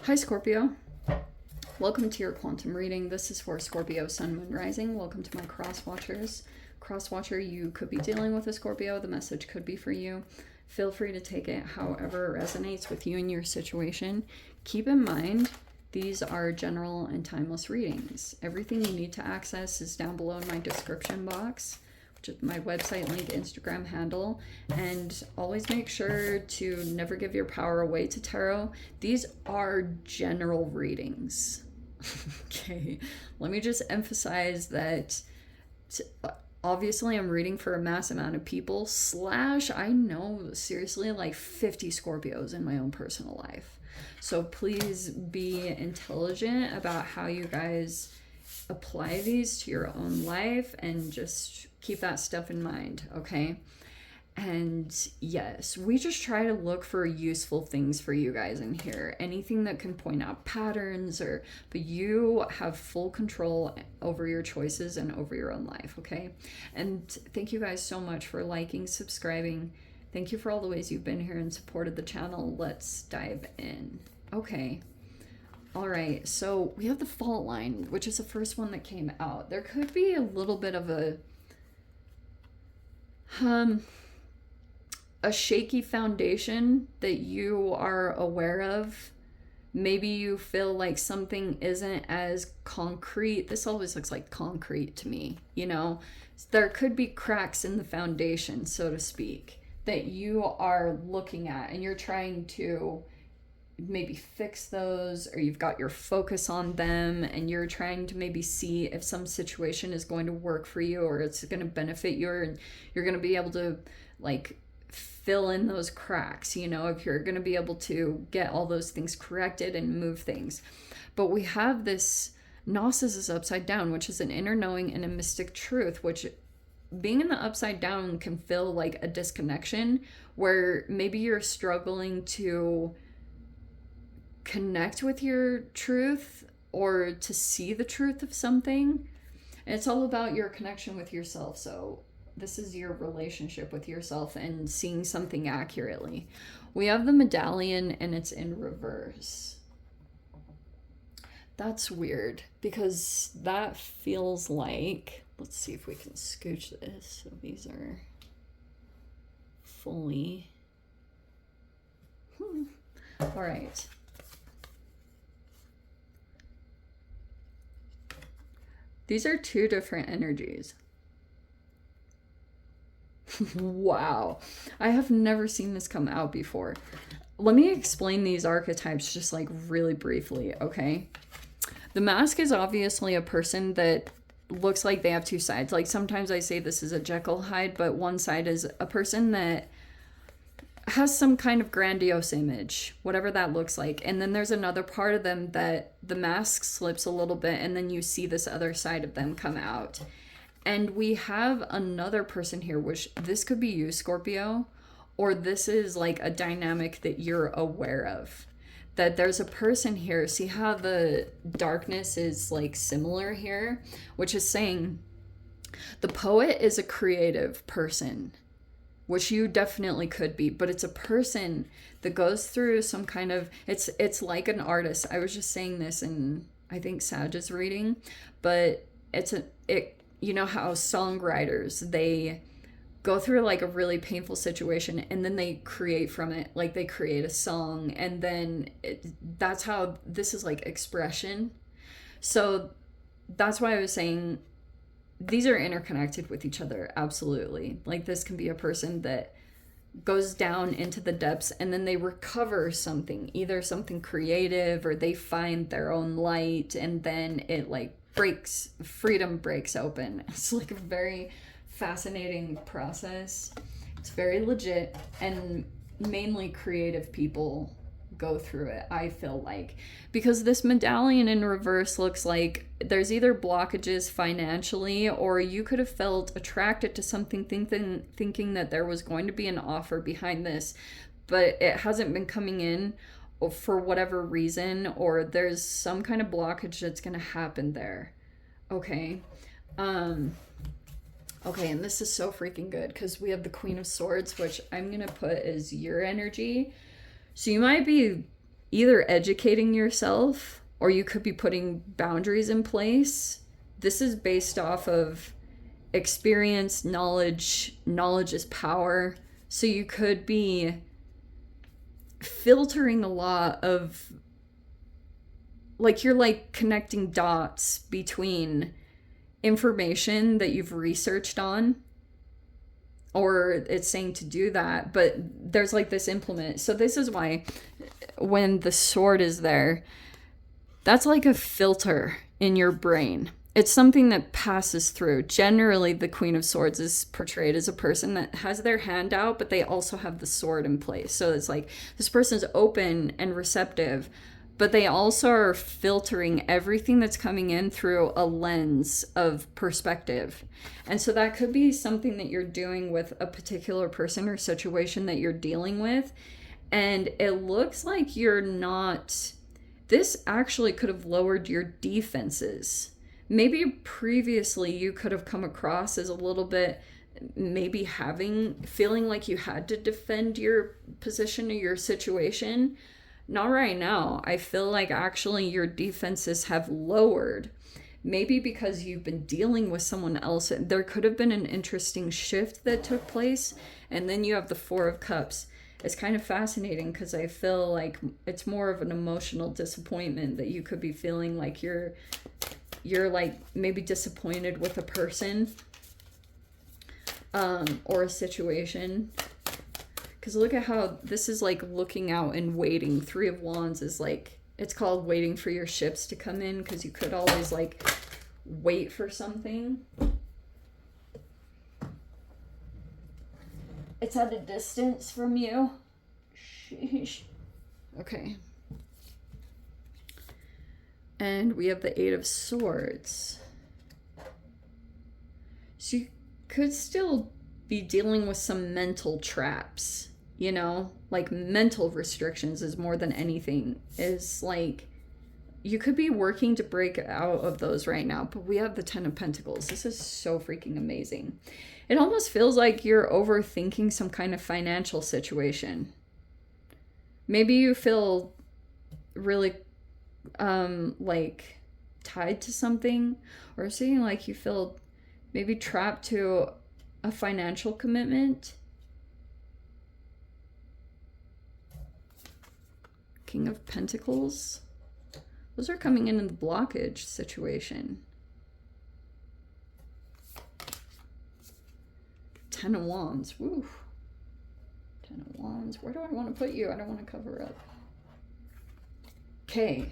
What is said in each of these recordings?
Hi Scorpio, welcome to your quantum reading. This is for Scorpio, Sun, Moon, Rising. Welcome to my cross watchers. Cross watcher, you could be dealing with a Scorpio. The message could be for you. Feel free to take it however it resonates with you and your situation. Keep in mind, these are general and timeless readings. Everything you need to access is down below in my description box, which is my website link, Instagram handle, and always make sure to never give your power away to tarot. These are general readings. Okay, let me just emphasize that obviously I'm reading for a mass amount of people, / I know seriously like 50 Scorpios in my own personal life. So please be intelligent about how you guys apply these to your own life and just keep that stuff in mind, okay? And yes, we just try to look for useful things for you guys in here. Anything that can point out patterns but you have full control over your choices and over your own life, okay? And thank you guys so much for liking, subscribing. Thank you for all the ways you've been here and supported the channel. Let's dive in. Okay. All right, so we have the fault line, which is the first one that came out. There could be a little bit of a shaky foundation that you are aware of. Maybe you feel like something isn't as concrete. This always looks like concrete to me, you know? There could be cracks in the foundation, so to speak, that you are looking at and you're trying to maybe fix those, or you've got your focus on them and you're trying to maybe see if some situation is going to work for you or it's going to benefit you, and you're going to be able to like fill in those cracks, you know, if you're going to be able to get all those things corrected and move things. But we have this Gnosis is upside down, which is an inner knowing and a mystic truth, which being in the upside down can feel like a disconnection where maybe you're struggling to connect with your truth or to see the truth of something. And it's all about your connection with yourself. So this is your relationship with yourself and seeing something accurately. We have the medallion and it's in reverse. That's weird because that feels like, let's see if we can scooch this. So these are fully all right. These are two different energies. Wow. I have never seen this come out before. Let me explain these archetypes just like really briefly, okay? The mask is obviously a person that looks like they have two sides. Like sometimes I say this is a Jekyll Hyde, but one side is a person that has some kind of grandiose image, whatever that looks like. And then there's another part of them that the mask slips a little bit and then you see this other side of them come out. And we have another person here, which this could be you, Scorpio, or this is like a dynamic that you're aware of. That there's a person here. See how the darkness is like similar here, which is saying the poet is a creative person, which you definitely could be, but it's a person that goes through some kind of, it's like an artist. I was just saying this in, I think, Sag's reading, but you know how songwriters, they go through like a really painful situation and then they create from it, like they create a song, and then that's how this is like expression. So that's why I was saying these are interconnected with each other, absolutely. Like this can be a person that goes down into the depths and then they recover something, either something creative or they find their own light, and then it like freedom breaks open. It's like a very fascinating process. It's very legit, and mainly creative people go through it, I feel like, because this medallion in reverse looks like there's either blockages financially, or you could have felt attracted to something thinking that there was going to be an offer behind this, but it hasn't been coming in for whatever reason, or there's some kind of blockage that's going to happen there. Okay. Okay, and this is so freaking good because we have the Queen of Swords, which I'm going to put as your energy. So you might be either educating yourself or you could be putting boundaries in place. This is based off of experience, knowledge. Knowledge is power. So you could be filtering a lot of, like, you're like connecting dots between information that you've researched on, or it's saying to do that, but there's like this implement. So this is why when the sword is there, that's like a filter in your brain. It's something that passes through. Generally, the Queen of Swords is portrayed as a person that has their hand out, but they also have the sword in place. So it's like this person's open and receptive, but they also are filtering everything that's coming in through a lens of perspective. And so that could be something that you're doing with a particular person or situation that you're dealing with. And it looks like you're not... This actually could have lowered your defenses. Maybe previously you could have come across as a little bit, maybe feeling like you had to defend your position or your situation. Not right now. I feel like actually your defenses have lowered. Maybe because you've been dealing with someone else. There could have been an interesting shift that took place. And then you have the Four of Cups. It's kind of fascinating because I feel like it's more of an emotional disappointment that you could be feeling like you're like maybe disappointed with a person or a situation. Because look at how this is like looking out and waiting. Three of Wands is like, it's called waiting for your ships to come in, because you could always like wait for something. It's at a distance from you. Sheesh. Okay. And we have the Eight of Swords. So you could still be dealing with some mental traps, you know? Like mental restrictions is more than anything. Is like, you could be working to break out of those right now. But we have the Ten of Pentacles. This is so freaking amazing. It almost feels like you're overthinking some kind of financial situation. Maybe you feel really like tied to something, or seeing like you feel maybe trapped to a financial commitment. King of Pentacles. Those are coming in the blockage situation. Ten of Wands. Woo. Ten of Wands. Where do I want to put you? I don't want to cover up. Okay.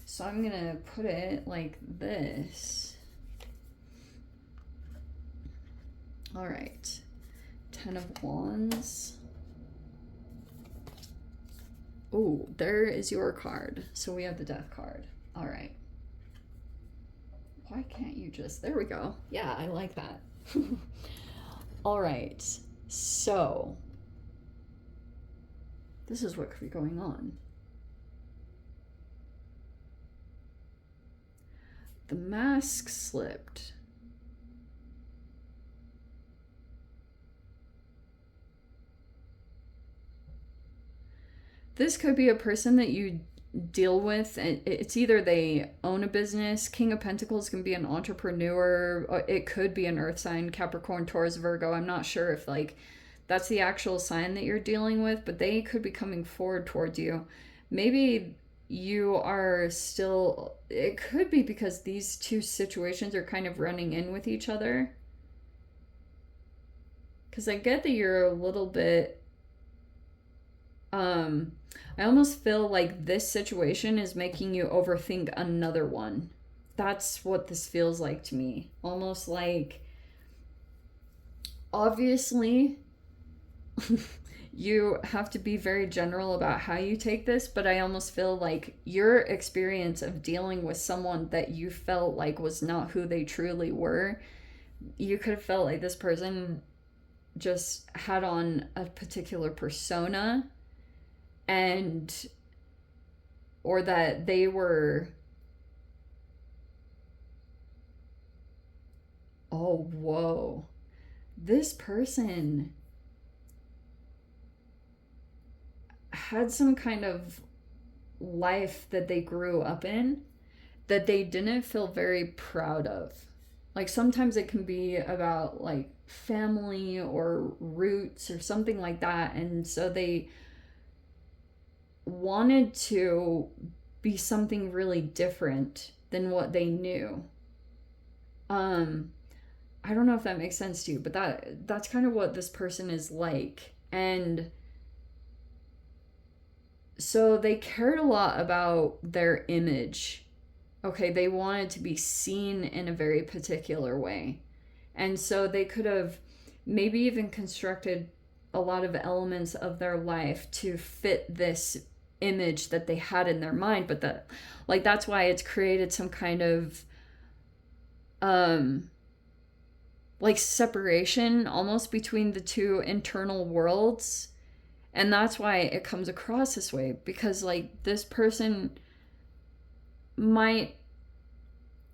So I'm going to put it like this. All right. Ten of Wands. Oh, there is your card. So we have the Death card. All right. Why can't you just... There we go. Yeah, I like that. All right. So this is what could be going on. The mask slipped. This could be a person that you deal with, and it's either they own a business. King of Pentacles can be an entrepreneur. It could be an earth sign, Capricorn, Taurus, Virgo. I'm not sure if like that's the actual sign that you're dealing with, but they could be coming forward towards you. Maybe you are still, it could be because these two situations are kind of running in with each other. Because I get that you're a little bit, I almost feel like this situation is making you overthink another one. That's what this feels like to me. Almost like, obviously, you have to be very general about how you take this, but I almost feel like your experience of dealing with someone that you felt like was not who they truly were, you could have felt like this person just had on a particular persona, and or that they were, oh, whoa, this person had some kind of life that they grew up in that they didn't feel very proud of. Like sometimes it can be about like family or roots or something like that. And so they wanted to be something really different than what they knew. I don't know if that makes sense to you, but that's kind of what this person is like. And so they cared a lot about their image. Okay, they wanted to be seen in a very particular way. And so they could have maybe even constructed a lot of elements of their life to fit this image that they had in their mind, but that's why it's created some kind of like separation almost between the two internal worlds. And that's why it comes across this way, because like this person might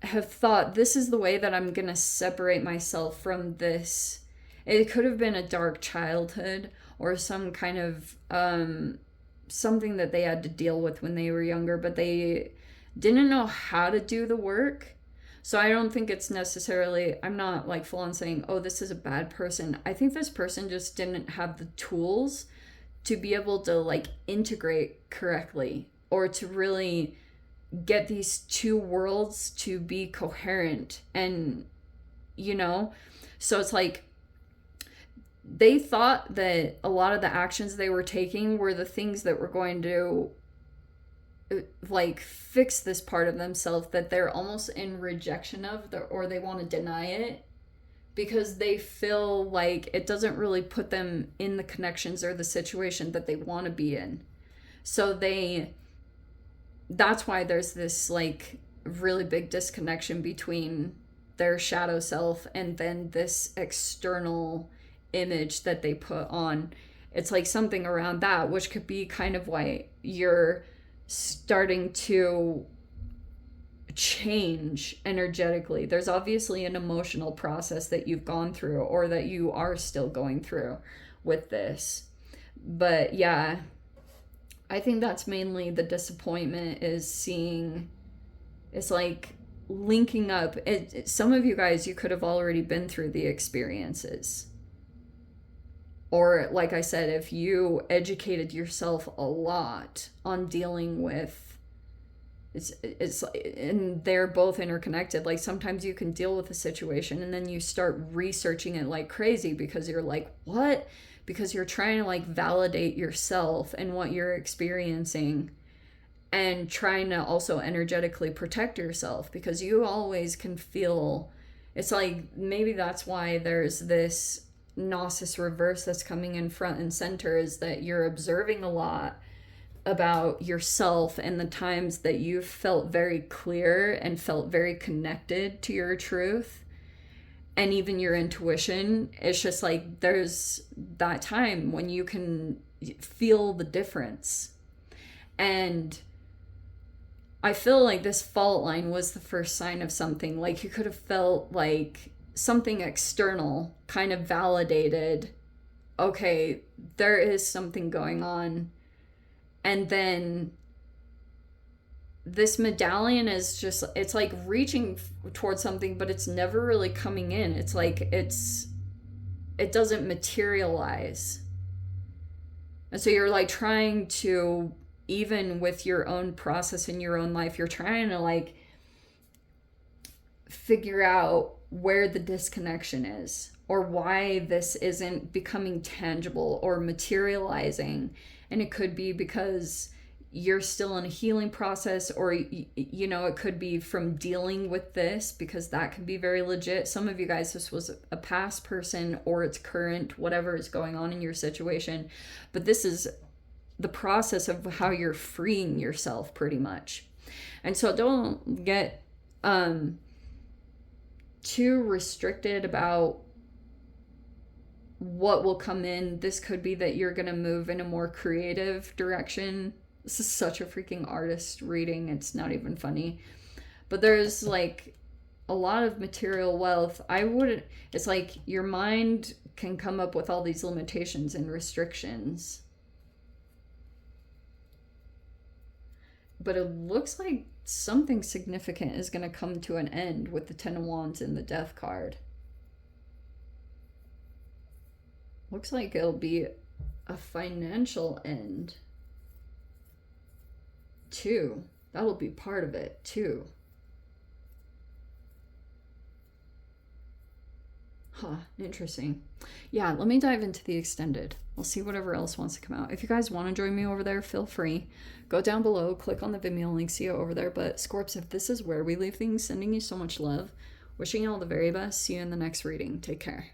have thought, this is the way that I'm gonna separate myself from this. It could have been a dark childhood or some kind of something that they had to deal with when they were younger, but they didn't know how to do the work. So I don't think it's necessarily, I'm not like full on saying, oh, this is a bad person. I think this person just didn't have the tools to be able to like integrate correctly, or to really get these two worlds to be coherent. And so it's like they thought that a lot of the actions they were taking were the things that were going to like fix this part of themselves that they're almost in rejection of, or they want to deny it because they feel like it doesn't really put them in the connections or the situation that they want to be in. So that's why there's this like really big disconnection between their shadow self and then this external image that they put on. It's like something around that, which could be kind of why you're starting to change energetically. There's obviously an emotional process that you've gone through, or that you are still going through with this. But yeah, I think that's mainly the disappointment, is seeing, it's like linking up. Some of you guys, you could have already been through the experiences. Or like I said, if you educated yourself a lot on dealing with, it's and they're both interconnected. Like sometimes you can deal with a situation and then you start researching it like crazy because you're like, what? Because you're trying to like validate yourself and what you're experiencing, and trying to also energetically protect yourself, because you always can feel, it's like maybe that's why there's this Gnosis reverse that's coming in front and center, is that you're observing a lot about yourself and the times that you've felt very clear and felt very connected to your truth and even your intuition. It's just like there's that time when you can feel the difference. And I feel like this fault line was the first sign of something. Like you could have felt like something external kind of validated, okay, there is something going on. And then this medallion is just, it's like reaching towards something, but it's never really coming in. It's like it doesn't materialize. And so you're like trying to, even with your own process in your own life, you're trying to like figure out where the disconnection is, or why this isn't becoming tangible or materializing. And it could be because you're still in a healing process, or it could be from dealing with this, because that can be very legit. Some of you guys, this was a past person, or it's current, whatever is going on in your situation. But this is the process of how you're freeing yourself, pretty much. And so don't get too restricted about what will come in. This could be that you're going to move in a more creative direction. This is such a freaking artist reading. It's not even funny. But there's like a lot of material wealth. It's like your mind can come up with all these limitations and restrictions. But it looks like something significant is going to come to an end with the Ten of Wands and the Death card. Looks like it'll be a financial end, too. That'll be part of it, too. Huh, interesting. Yeah, let me dive into the extended. We'll see whatever else wants to come out. If you guys want to join me over there, feel free. Go down below, click on the Vimeo link, see you over there. But Scorps, if this is where we leave things, sending you so much love. Wishing you all the very best. See you in the next reading. Take care.